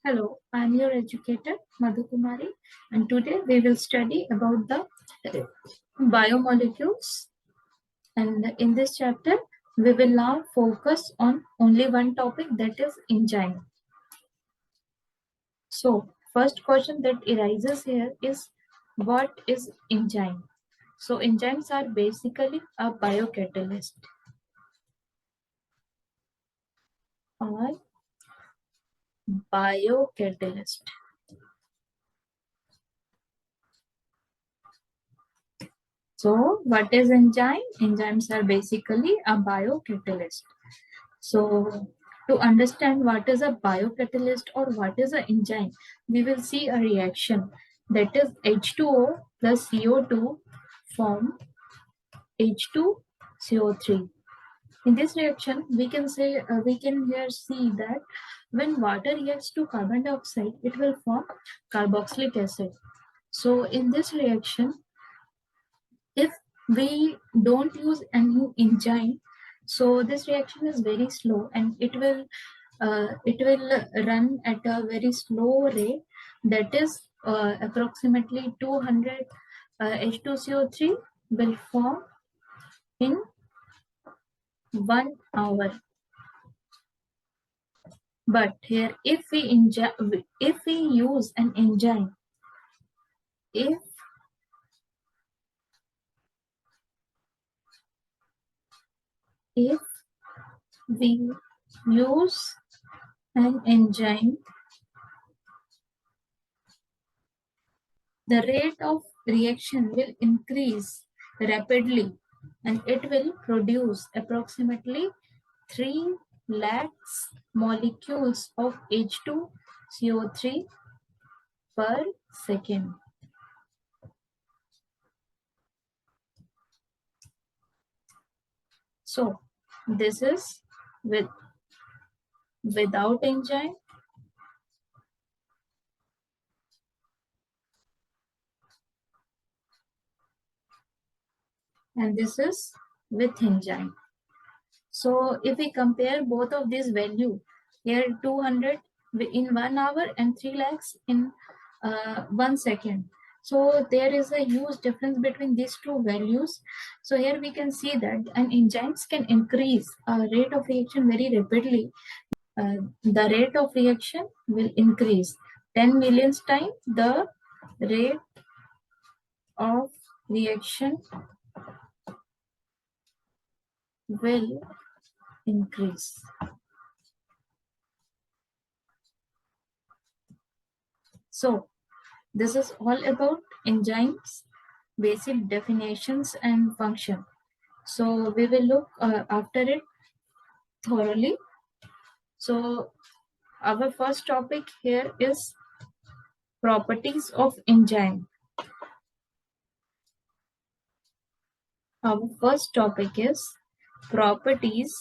Hello, I am your educator Madhu Kumari, and today we will study about the biomolecules. And in this chapter, we will now focus on only one topic, that is enzyme. So, first question that arises here is, what is enzyme? So, enzymes are basically a biocatalyst or biocatalyst. So, what is enzyme? Enzymes are basically a biocatalyst. So, to understand what is a biocatalyst or what is an enzyme, we will see a reaction, that is H2O plus CO2 form H2CO3. In this reaction, we can here see that when water reacts to carbon dioxide, it will form carboxylic acid. So, in this reaction, if we don't use any enzyme, so this reaction is very slow and it will run at a very slow rate, that is approximately 200 H2CO3 will form in 1 hour. But here if we use an enzyme, if we use an enzyme, the rate of reaction will increase rapidly and it will produce approximately 3 lakhs molecules of H2CO3 per second. So this is without enzyme, and this is with enzyme. So if we compare both of these value, here 200 in 1 hour and 3 lakhs in 1 second. So there is a huge difference between these two values. So here we can see that an enzymes can increase rate of reaction very rapidly. The rate of reaction will increase 10 millions times the rate of reaction will increase. So this is all about enzymes, basic definitions and function. So we will look after it thoroughly. So our first topic here is properties of enzyme. Our first topic is properties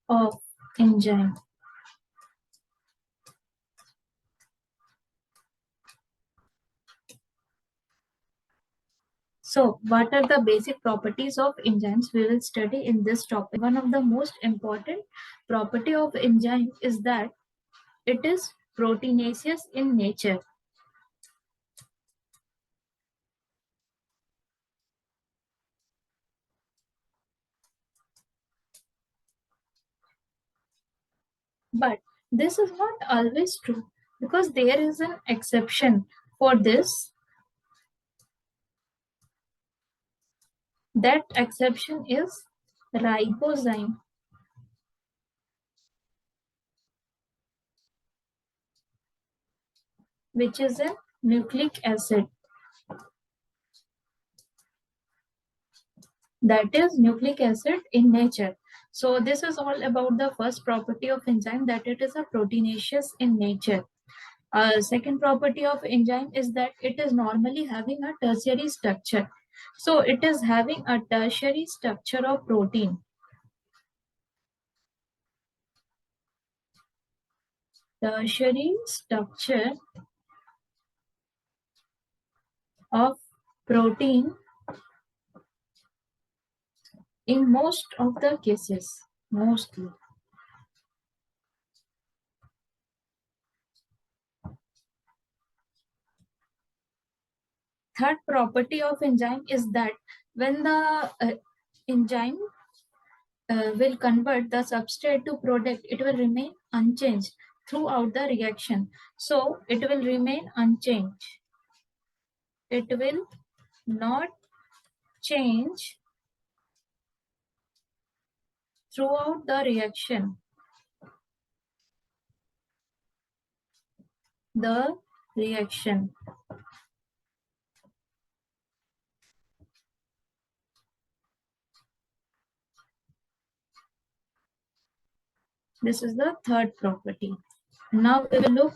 of enzyme. So what are the basic properties of enzymes we will study in this topic? One of the most important property of enzyme is that it is proteinaceous in nature. But this is not always true, because there is an exception for this. That exception is ribozyme. Which is a nucleic acid. That is nucleic acid in nature. So this is all about the first property of enzyme, that it is a proteinaceous in nature. Second property of enzyme is that it is normally having a tertiary structure. So it is having a tertiary structure of protein. Tertiary structure of protein in most of the cases, mostly. Third property of enzyme is that when the enzyme will convert the substrate to product, it will remain unchanged throughout the reaction. So it will remain unchanged. It will not change throughout the reaction. The reaction. This is the third property. Now we will look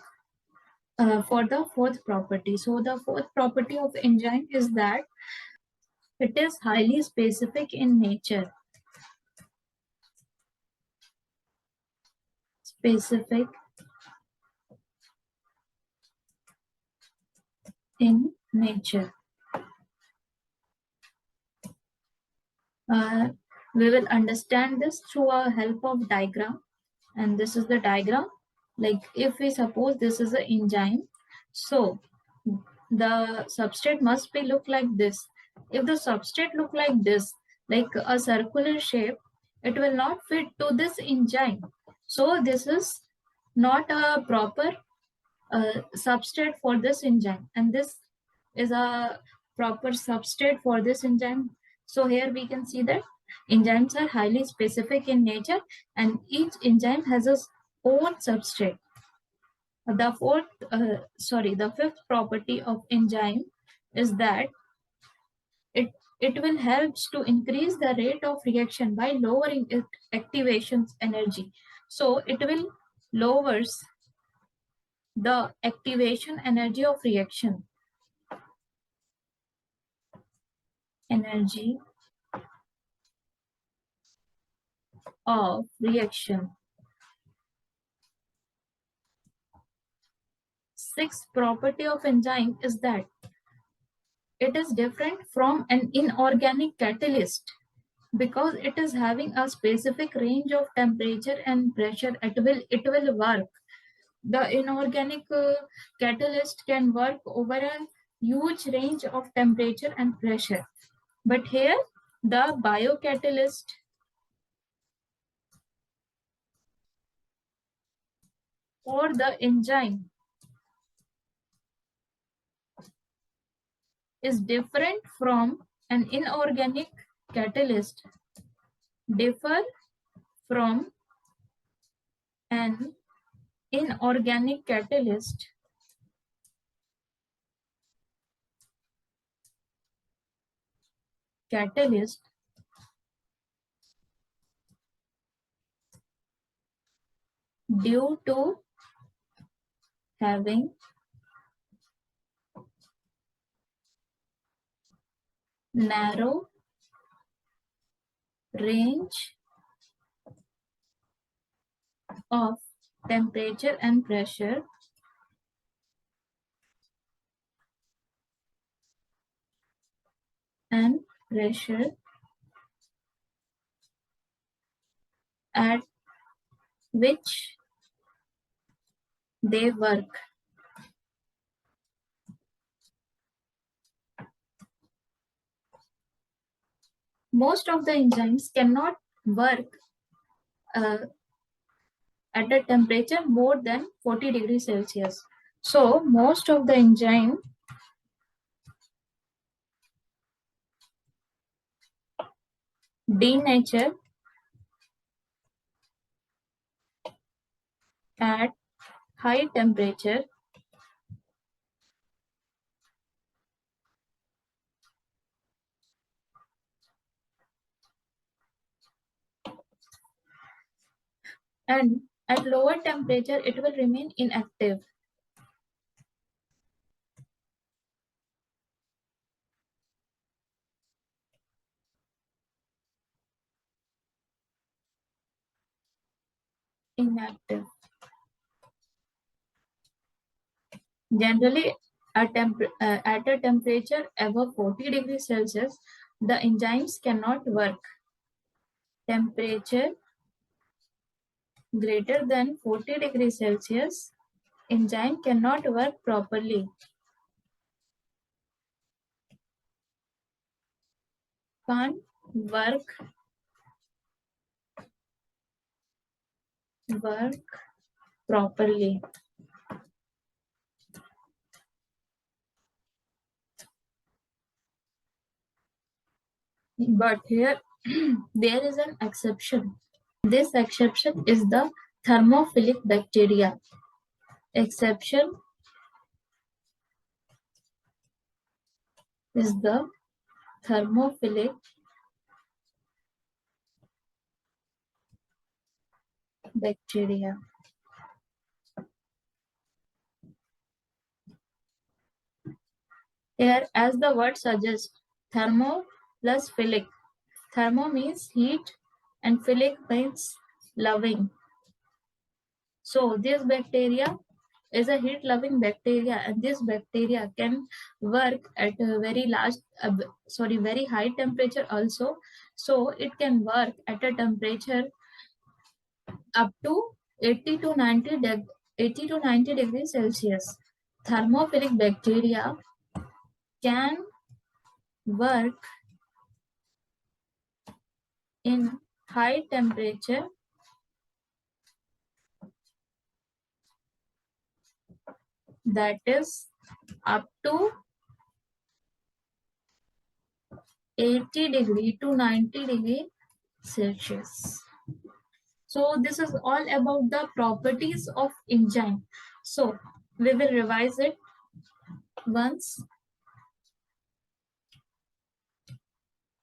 for the fourth property. So the fourth property of enzyme is that it is highly specific in nature. Specific in nature. We will understand this through a help of diagram, and this is the diagram. Like if we suppose this is an enzyme, so the substrate must be look like this. If the substrate look like this, like a circular shape, it will not fit to this enzyme. So this is not a proper substrate for this enzyme, and this is a proper substrate for this enzyme. So here we can see that enzymes are highly specific in nature, and each enzyme has its own substrate. The fifth property of enzyme is that it will helps to increase the rate of reaction by lowering its activation energy. So it will lowers the activation energy of reaction. Energy of reaction. Sixth property of enzyme is that it is different from an inorganic catalyst because it is having a specific range of temperature and pressure. It will work. The inorganic catalyst can work over a huge range of temperature and pressure. But here, the biocatalyst or the enzyme is different from an inorganic catalyst, differ from an inorganic catalyst due to having narrow range of temperature and pressure and pressure at which they work. Most of the enzymes cannot work at a temperature more than 40 degrees Celsius. So most of the enzyme denature at high temperature and at lower temperature it will remain inactive. Inactive. Generally, at a temperature above 40 degrees Celsius, the enzymes cannot work. temperature greater than 40 degrees Celsius, enzyme cannot work properly. Can't work properly. But here there is an exception. This exception is the thermophilic bacteria. Exception is the thermophilic bacteria. Here, as the word suggests, thermo plus philic. Thermo means heat and philic means loving. So this bacteria is a heat-loving bacteria, and this bacteria can work at a very high temperature also. So it can work at a temperature up to 80 to 90 degrees Celsius. Thermophilic bacteria can work in high temperature that is up to 80 degree to 90 degree Celsius. So this is all about the properties of enzyme. So we will revise it once.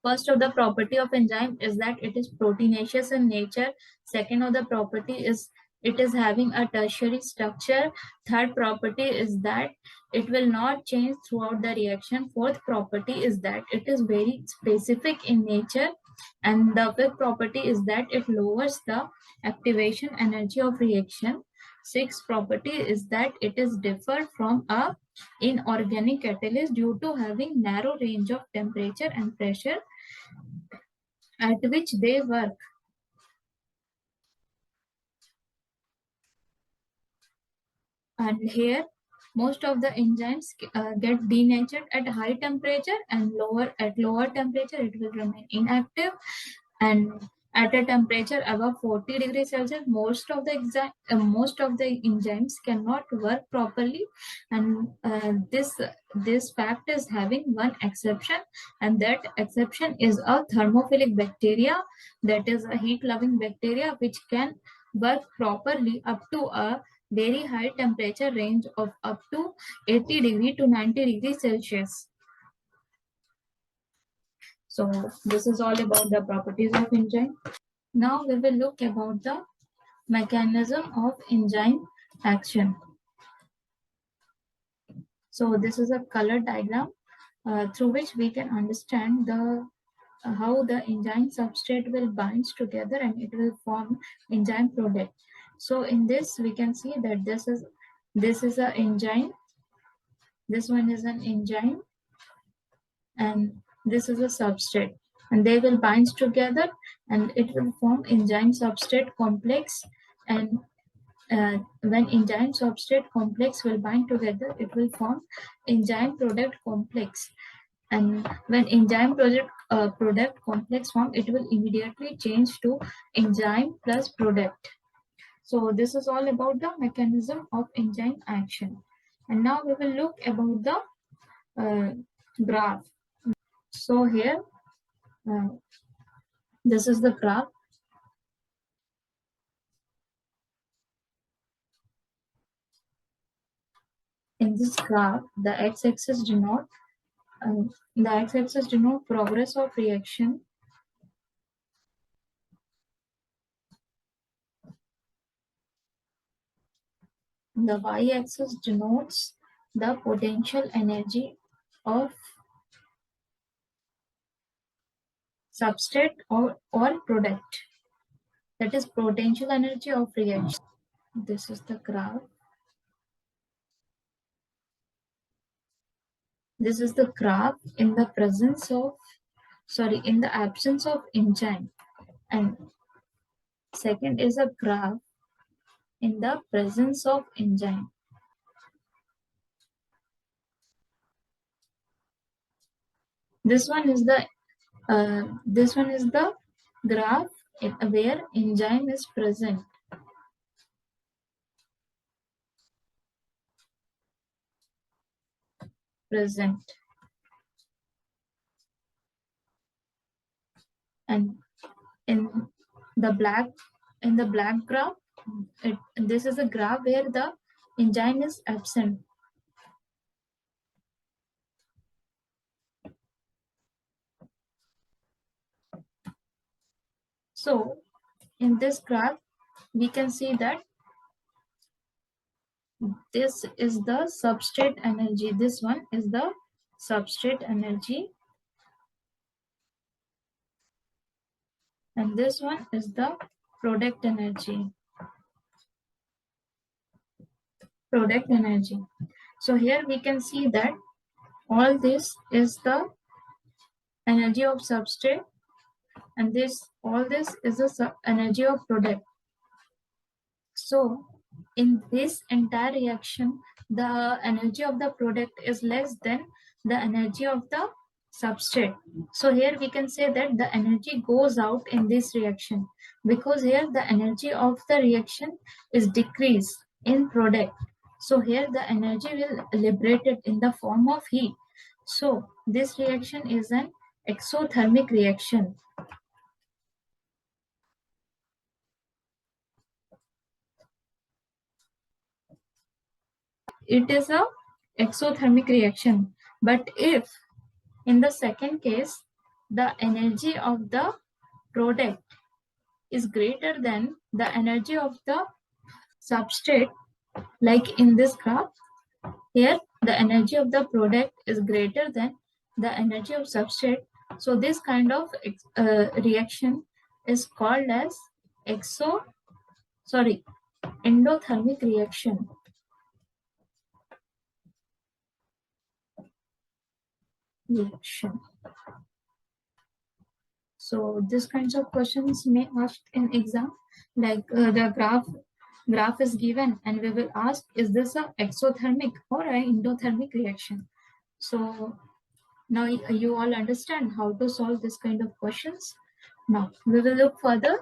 First of the property of enzyme is that it is proteinaceous in nature. Second of the property is it is having a tertiary structure. Third property is that it will not change throughout the reaction. Fourth property is that it is very specific in nature. And the fifth property is that it lowers the activation energy of reaction. Sixth property is that it is different from a inorganic catalyst due to having narrow range of temperature and pressure at which they work. And here, most of the enzymes get denatured at high temperature, and lower temperature it will remain inactive. And at a temperature above 40 degrees Celsius, most of the enzymes cannot work properly. And this fact is having one exception, and that exception is a thermophilic bacteria, that is a heat-loving bacteria which can work properly up to a very high temperature range of up to 80 degree to 90 degrees Celsius. So this is all about the properties of enzyme. Now we will look about the mechanism of enzyme action. So this is a color diagram through which we can understand the how the enzyme substrate will binds together and it will form enzyme product. So in this we can see that this is an enzyme, this one is an enzyme, and this is a substrate, and they will bind together and it will form enzyme substrate complex. And when enzyme substrate complex will bind together, it will form enzyme product complex. And when enzyme product complex form, it will immediately change to enzyme plus product. So this is all about the mechanism of enzyme action. And now we will look about the graph. So here, this is the graph. In this graph, the x-axis denote progress of reaction. The y-axis denotes the potential energy of substrate or product. That is potential energy of reaction. This is the graph. This is the graph in the absence of enzyme. And second is a graph in the presence of enzyme. This one is the graph where enzyme is present. And in the black graph, this is a graph where the enzyme is absent. So in this graph we can see that this is the substrate energy, this one is the substrate energy, and this one is the product energy. So here we can see that all this is the energy of substrate, and all this is the energy of product. So in this entire reaction, the energy of the product is less than the energy of the substrate. So here we can say that the energy goes out in this reaction, because here the energy of the reaction is decreased in product. So here the energy will liberated in the form of heat. So this reaction is an exothermic reaction. It is a exothermic reaction. But if in the second case the energy of the product is greater than the energy of the substrate, like in this graph, here the energy of the product is greater than the energy of substrate. So this kind of reaction is called as endothermic reaction. So these kinds of questions may ask in exam, like the graph is given and we will ask, is this a exothermic or an endothermic reaction? So now you all understand how to solve this kind of questions. Now we will look further.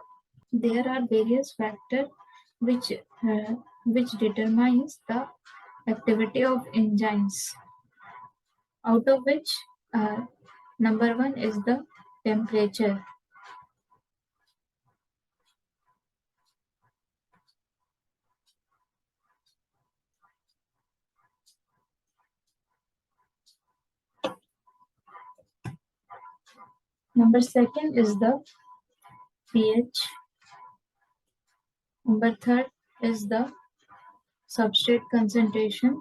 There are various factors which determines the activity of enzymes, out of which number one is the temperature. Number second is the pH. Number third is the substrate concentration.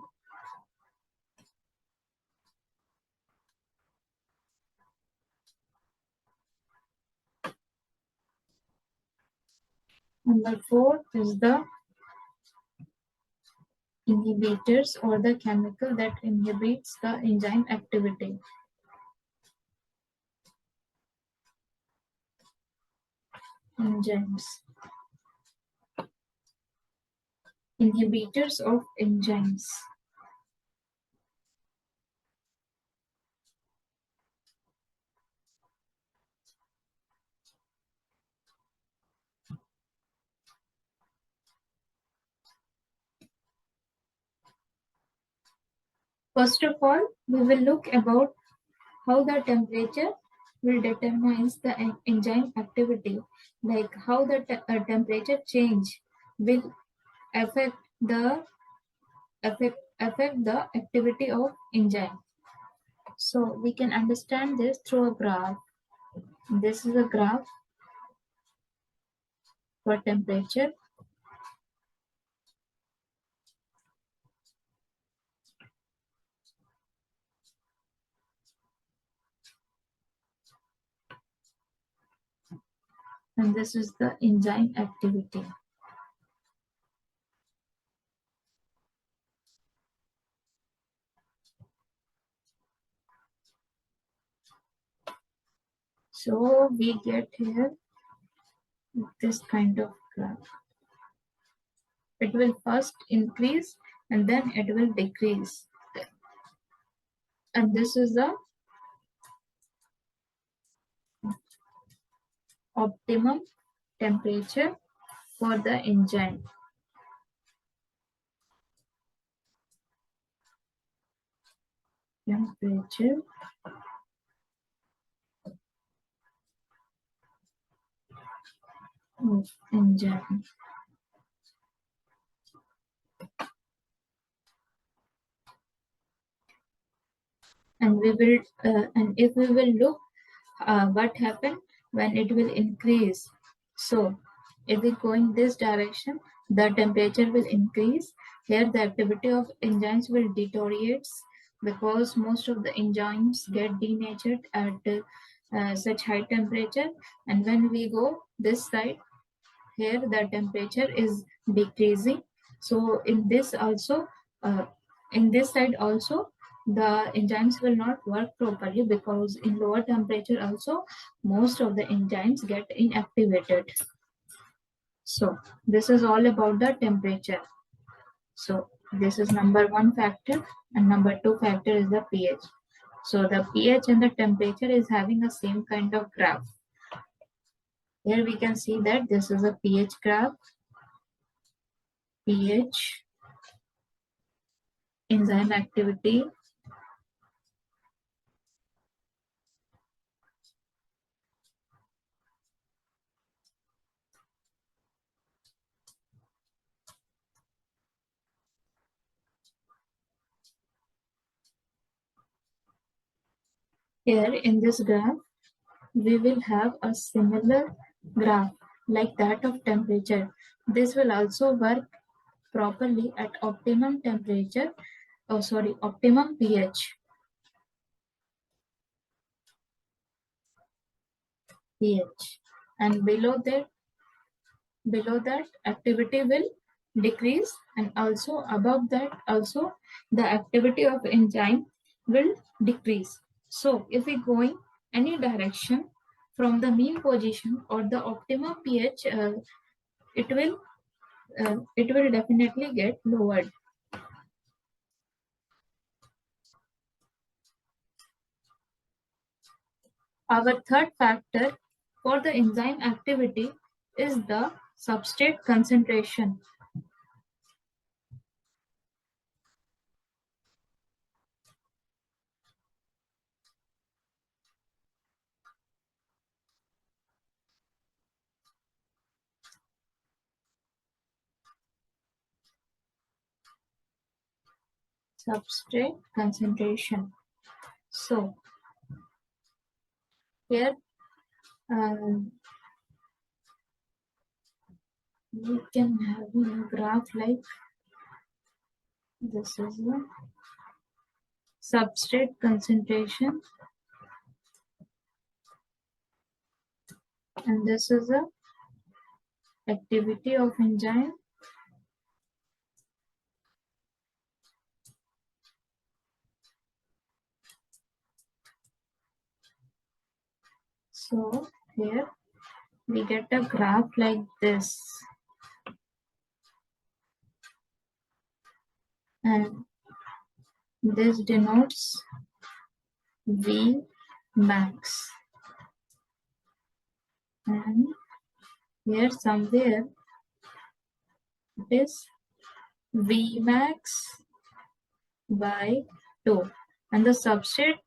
Number four is the inhibitors, or the chemical that inhibits the enzyme activity. Enzymes. Inhibitors of enzymes. First of all, we will look about how the temperature will determine the enzyme activity, like how the temperature change will affect the activity of enzyme. So we can understand this through a graph. This is a graph for temperature. And this is the enzyme activity. So we get here this kind of graph. It will first increase and then it will decrease. And this is the optimum temperature for the enzyme. Temperature of enzyme. And we will and if we will look what happened when it will increase. So if we go in this direction, the temperature will increase. Here the activity of enzymes will deteriorate because most of the enzymes get denatured at such high temperature. And when we go this side, here the temperature is decreasing. So in this also, in this side also, the enzymes will not work properly because in lower temperature also most of the enzymes get inactivated. So this is all about the temperature. So this is number one factor, and number two factor is the pH. So the pH and the temperature is having the same kind of graph. Here we can see that this is a pH graph. pH, enzyme activity, here in this graph, we will have a similar graph like that of temperature. This will also work properly at optimum temperature, optimum pH. And below that activity will decrease, and also above that also the activity of enzyme will decrease. So if we go in any direction from the mean position or the optimum pH, it will definitely get lowered. Our third factor for the enzyme activity is the substrate concentration. Substrate concentration. So here we can have a graph like this is the substrate concentration, and this is the activity of enzyme. So here we get a graph like this, and this denotes V max, and here somewhere it is V max by 2, and the substrate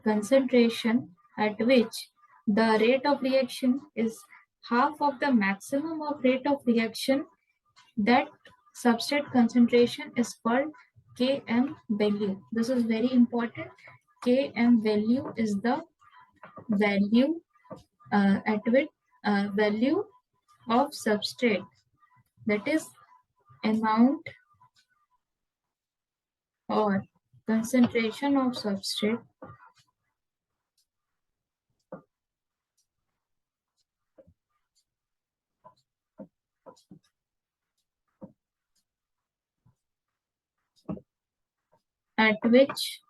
concentration at which the rate of reaction is half of the maximum of rate of reaction, that substrate concentration is called Km value. This is very important. Km value is the value at which value of substrate, that is amount or concentration of substrate at which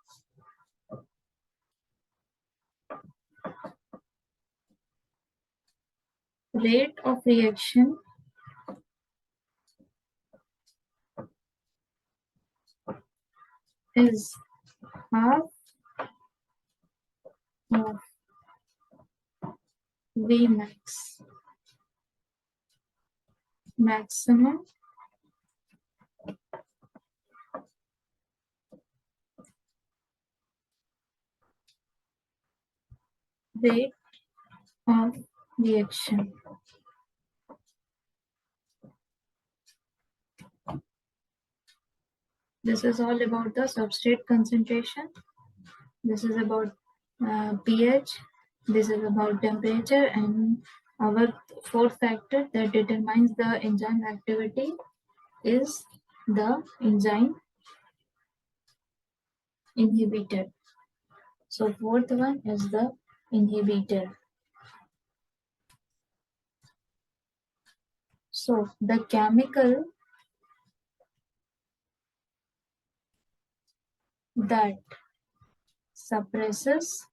rate of reaction is half of Vmax, maximum rate of reaction. This is all about the substrate concentration. This is about pH. This is about temperature, and our fourth factor that determines the enzyme activity is the enzyme inhibitor. So fourth one is the inhibitor. So the chemical that suppresses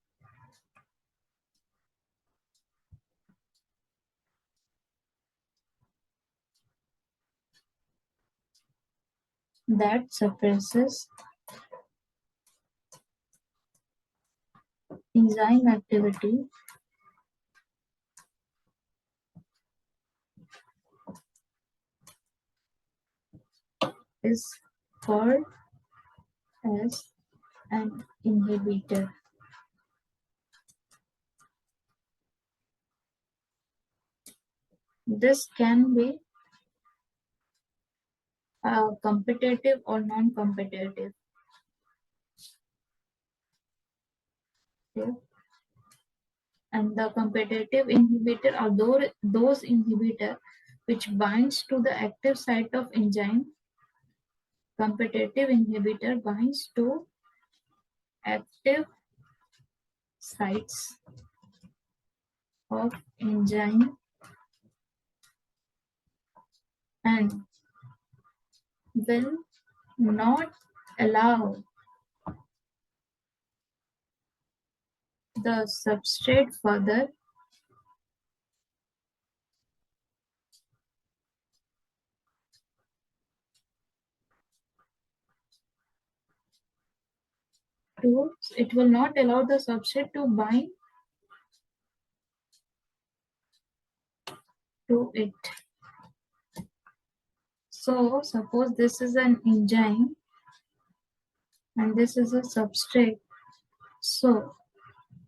enzyme activity is called as an inhibitor. This can be competitive or non-competitive. Okay. And the competitive inhibitor are those inhibitor which binds to the active site of enzyme. Competitive inhibitor binds to active sites of enzyme and will not allow the substrate further it will not allow the substrate to bind to it. So suppose this is an enzyme and this is a substrate. So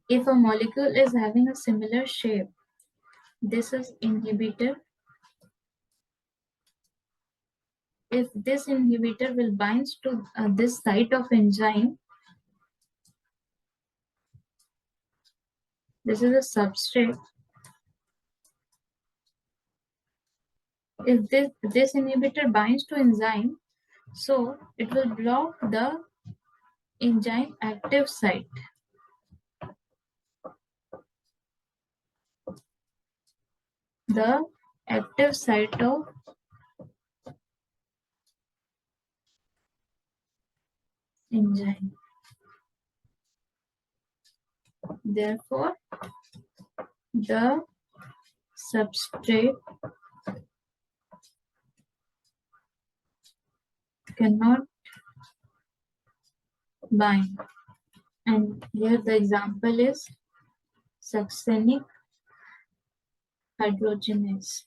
if a molecule is having a similar shape, this is inhibitor. If this inhibitor will bind to this site of enzyme, this is a substrate. If this inhibitor binds to enzyme, so it will block the enzyme active site. The active site of enzyme. Therefore, the substrate cannot bind. And here the example is succinic hydrogenase.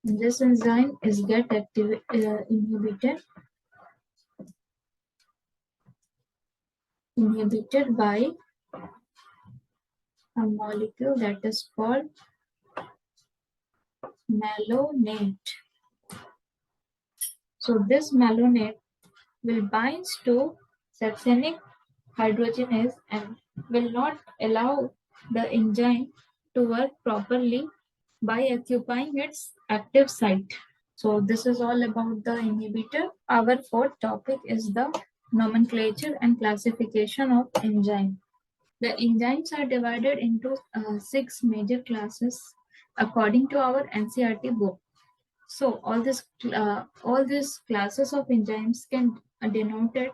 This enzyme is inhibited by a molecule that is called malonate. So this malonate will bind to succinic hydrogenase and will not allow the enzyme to work properly by occupying its active site. So this is all about the inhibitor. Our fourth topic is the nomenclature and classification of enzyme. The enzymes are divided into 6 major classes according to our NCERT book. So all these classes of enzymes can denoted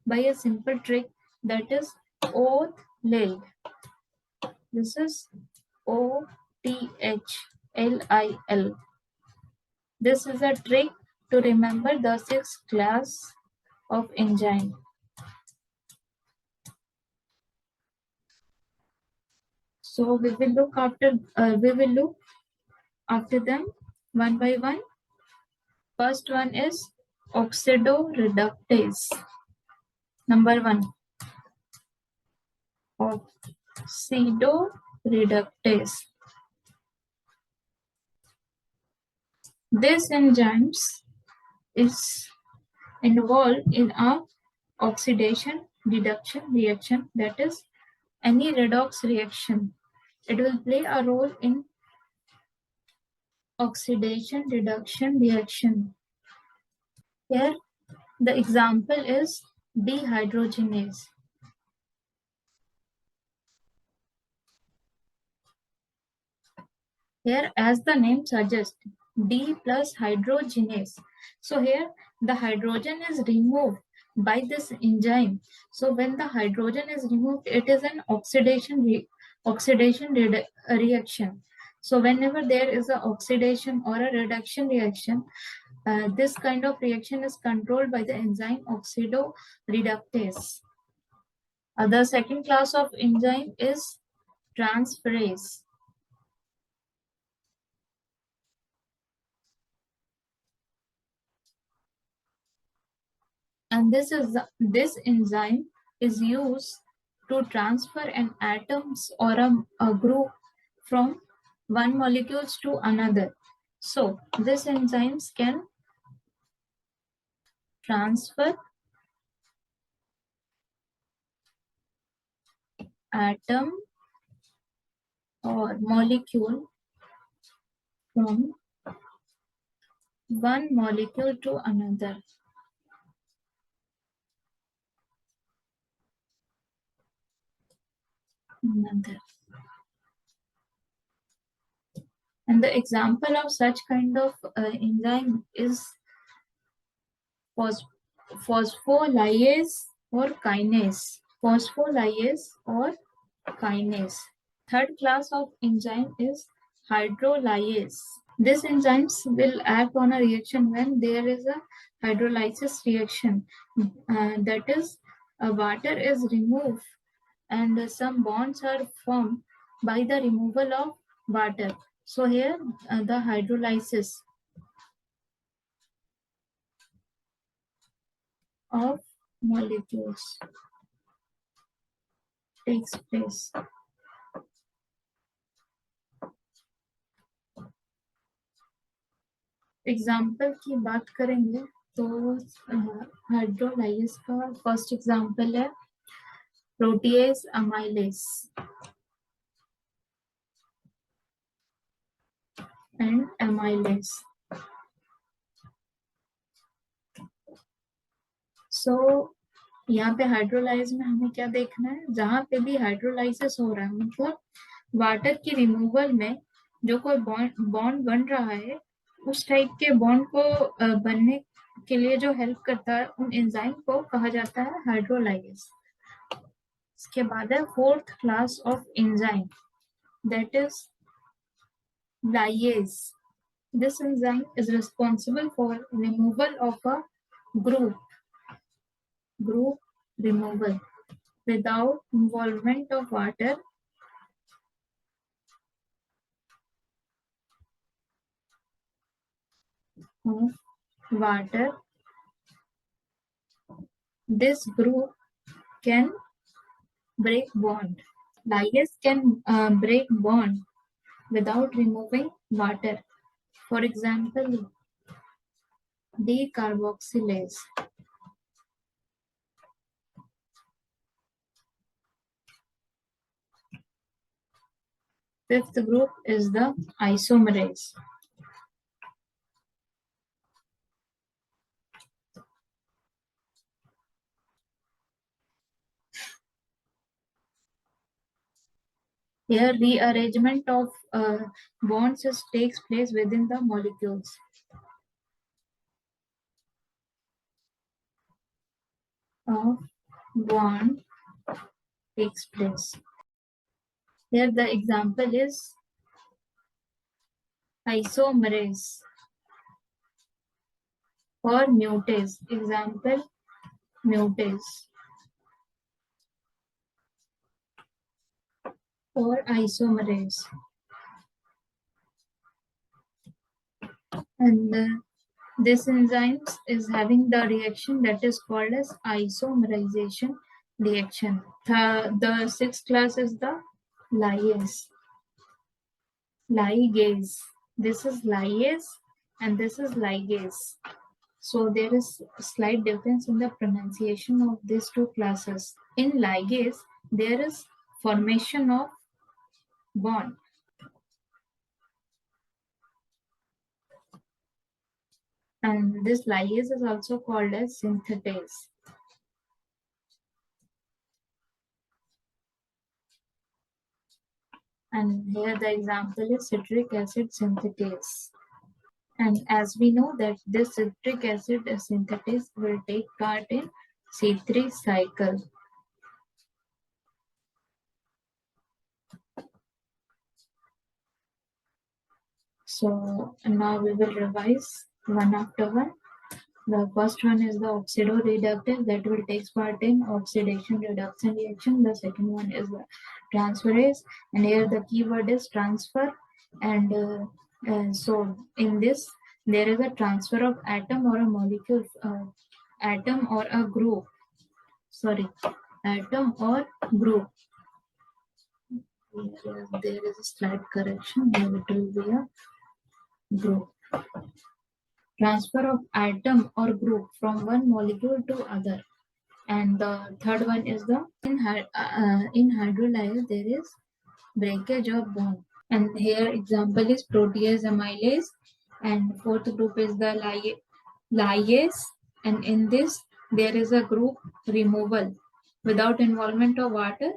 by a simple trick, that is oath lil. This is OTHLIL. This is a trick to remember the 6 class of enzyme. So we will look after them one by one. First one is oxidoreductase. Number 1, oxidoreductase. This enzyme is involved in a oxidation reduction reaction, that is any redox reaction. It will play a role in oxidation reduction reaction. Here the example is dehydrogenase. Here, as the name suggests, D plus hydrogenase. So here the hydrogen is removed by this enzyme. So when the hydrogen is removed, it is an oxidation reaction. So whenever there is a oxidation or a reduction reaction, this kind of reaction is controlled by the enzyme oxidoreductase. The second class of enzyme is transferase. And this enzyme is used to transfer an atoms or a group from one molecules to another. So this enzymes can transfer atom or molecule from one molecule to another. And the example of such kind of enzyme is phospholipase or kinase. Phospholipase or kinase. Third class of enzyme is hydrolyase. This enzymes will act on a reaction when there is a hydrolysis reaction. That is, water is removed and some bonds are formed by the removal of water. So here the hydrolysis of molecules takes place. Example की बात करेंगे तो hydrolyse का first example है protease amylase and amylase. सो यहाँ पे hydrolyse में हमें क्या देखना है, जहाँ पे भी हाइड्रोलाइसिस हो रहा है मतलब वाटर की रिमूवल में जो कोई बॉन्ड बन रहा है, उस टाइप के बॉन्ड को बनने के लिए जो हेल्प करता है उन एंजाइम को कहा जाता है हाइड्रोलाइज. इसके बाद है fourth class of enzyme, that is lyase. This enzyme is responsible for removal of a group removal without involvement of water This group can break bond. Ligas can break bond without removing water. For example, decarboxylase. Fifth group is the isomerase. Here, rearrangement of bonds takes place within the molecules. of bond takes place. Here the example is isomerase or mutase. Example, mutase or isomerase. And this enzyme is having the reaction that is called as isomerization reaction. The sixth class is the ligase. Ligase. This is ligase and this is ligase. So there is a slight difference in the pronunciation of these two classes. In ligase, there is formation of bond. And this ligase is also called as synthetase. And here the example is citric acid synthetase. And as we know that this citric acid synthetase will take part in C3 cycle. So now we will revise one after one. The first one is the oxidoreductase that will take part in oxidation reduction reaction. The second one is the transferase, and here the keyword is transfer. And so in this there is a transfer of atom or a molecule, atom or a group. Atom or group. There is a slight correction. Here it will be a group. Transfer of atom or group from one molecule to other. And the third one is the in hydrolysis there is breakage of bond. And here example is protease amylase, and fourth group is the ligase, and in this there is a group removal without involvement of water.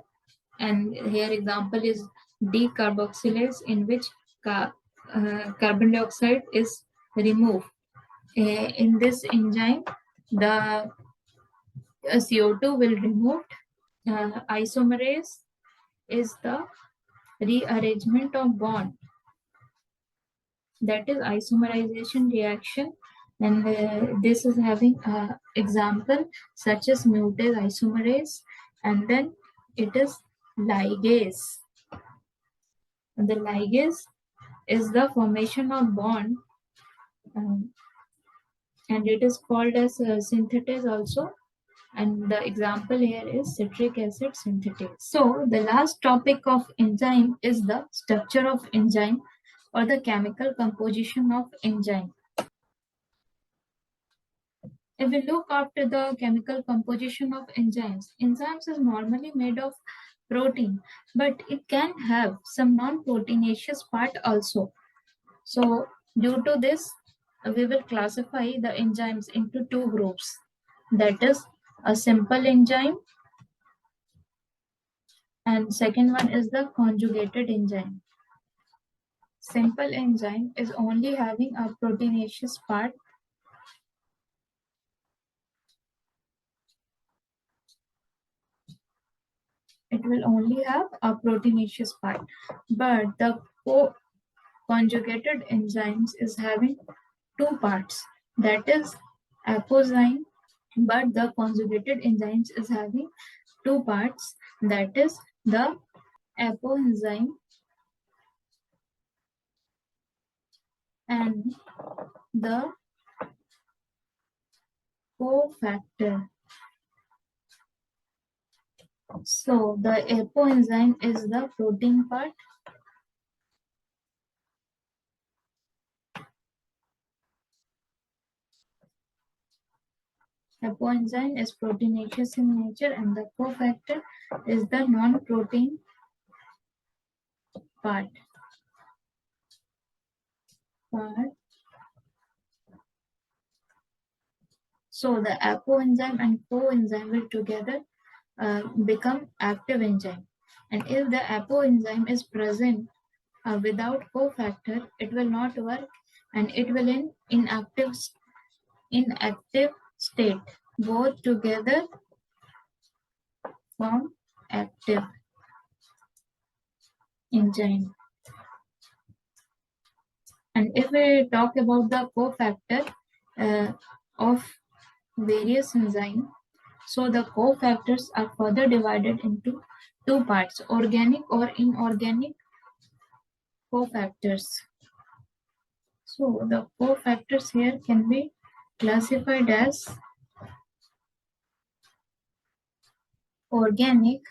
And here example is decarboxylase, in which carbon dioxide is removed. In this enzyme, the CO2 will remove. Isomerase is the rearrangement of bond, that is isomerization reaction. And this is having example such as mutase isomerase, and then it is ligase. And the ligase is the formation of bond, and it is called as synthetase also. And the example here is citric acid synthetase. So the last topic of enzyme is the structure of enzyme or the chemical composition of enzyme. If we look after the chemical composition of enzymes, enzymes is normally made of protein, but it can have some non-proteinaceous part also. So due to this, we will classify the enzymes into two groups. That is a simple enzyme, and second one is the conjugated enzyme. Simple enzyme is only having a proteinaceous part. It will only have a proteinaceous part, but the conjugated enzymes is having two parts, that is apozyme. But the conjugated enzymes is having two parts, that is the apoenzyme and the cofactor. So the apoenzyme is the protein part, apoenzyme is proteinaceous in nature, and the cofactor is the non-protein part. So the apoenzyme and coenzyme will together become active enzyme. And if the apoenzyme is present without cofactor, it will not work, and it will in inactive state. Both together form active enzyme. And if we talk about the cofactor of various enzymes, so the cofactors are further divided into two parts, organic or inorganic cofactors. So the cofactors here can be classified as organic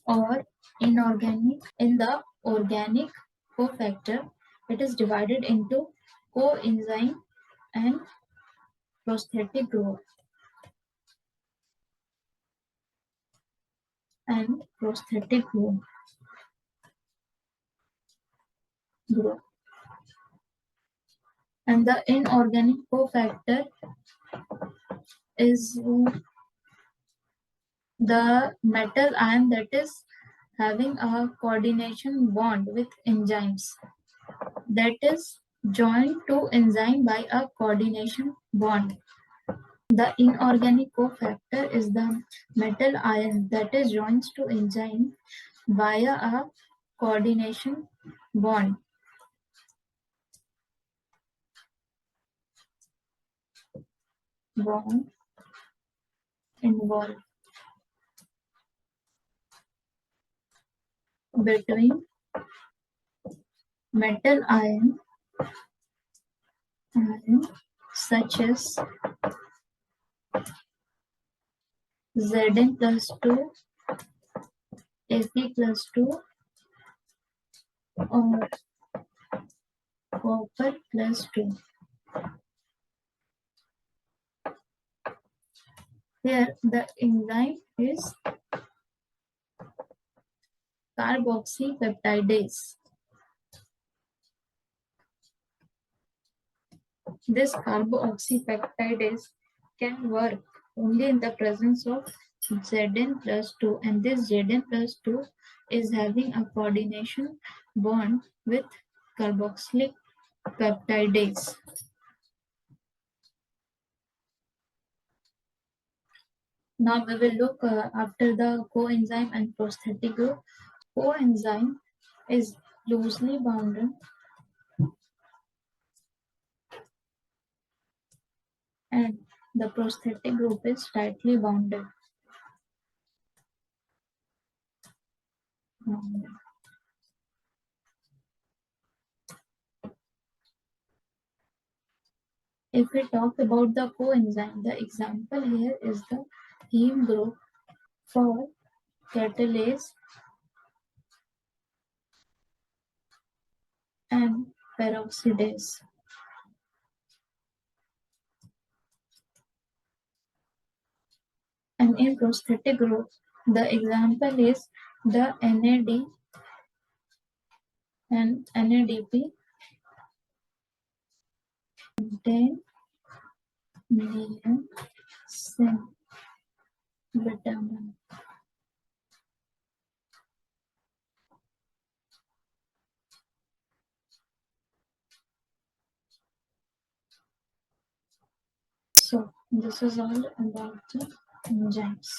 or inorganic. In the organic cofactor, it is divided into coenzyme and prosthetic group. And prosthetic group. And the inorganic cofactor is the metal ion that is having a coordination bond with enzymes, that is joined to enzyme by a coordination bond. The inorganic cofactor is the metal ion that is joined to enzyme via a coordination bond. Bond involved between metal ion such as Zn plus 2, Fe plus 2, or copper plus 2. Here the enzyme is carboxypeptidase. This carboxypeptidase can work only in the presence of Zn plus 2, and this Zn plus 2 is having a coordination bond with carboxylic peptidase. Now we will look after the coenzyme and prosthetic group. Coenzyme is loosely bounded and the prosthetic group is tightly bounded. If we talk about the coenzyme, the example here is the heme group for catalase and peroxidase. And in prosthetic group, the example is the NAD and NADP, then niacin, vitamin. So this is all about the enzymes.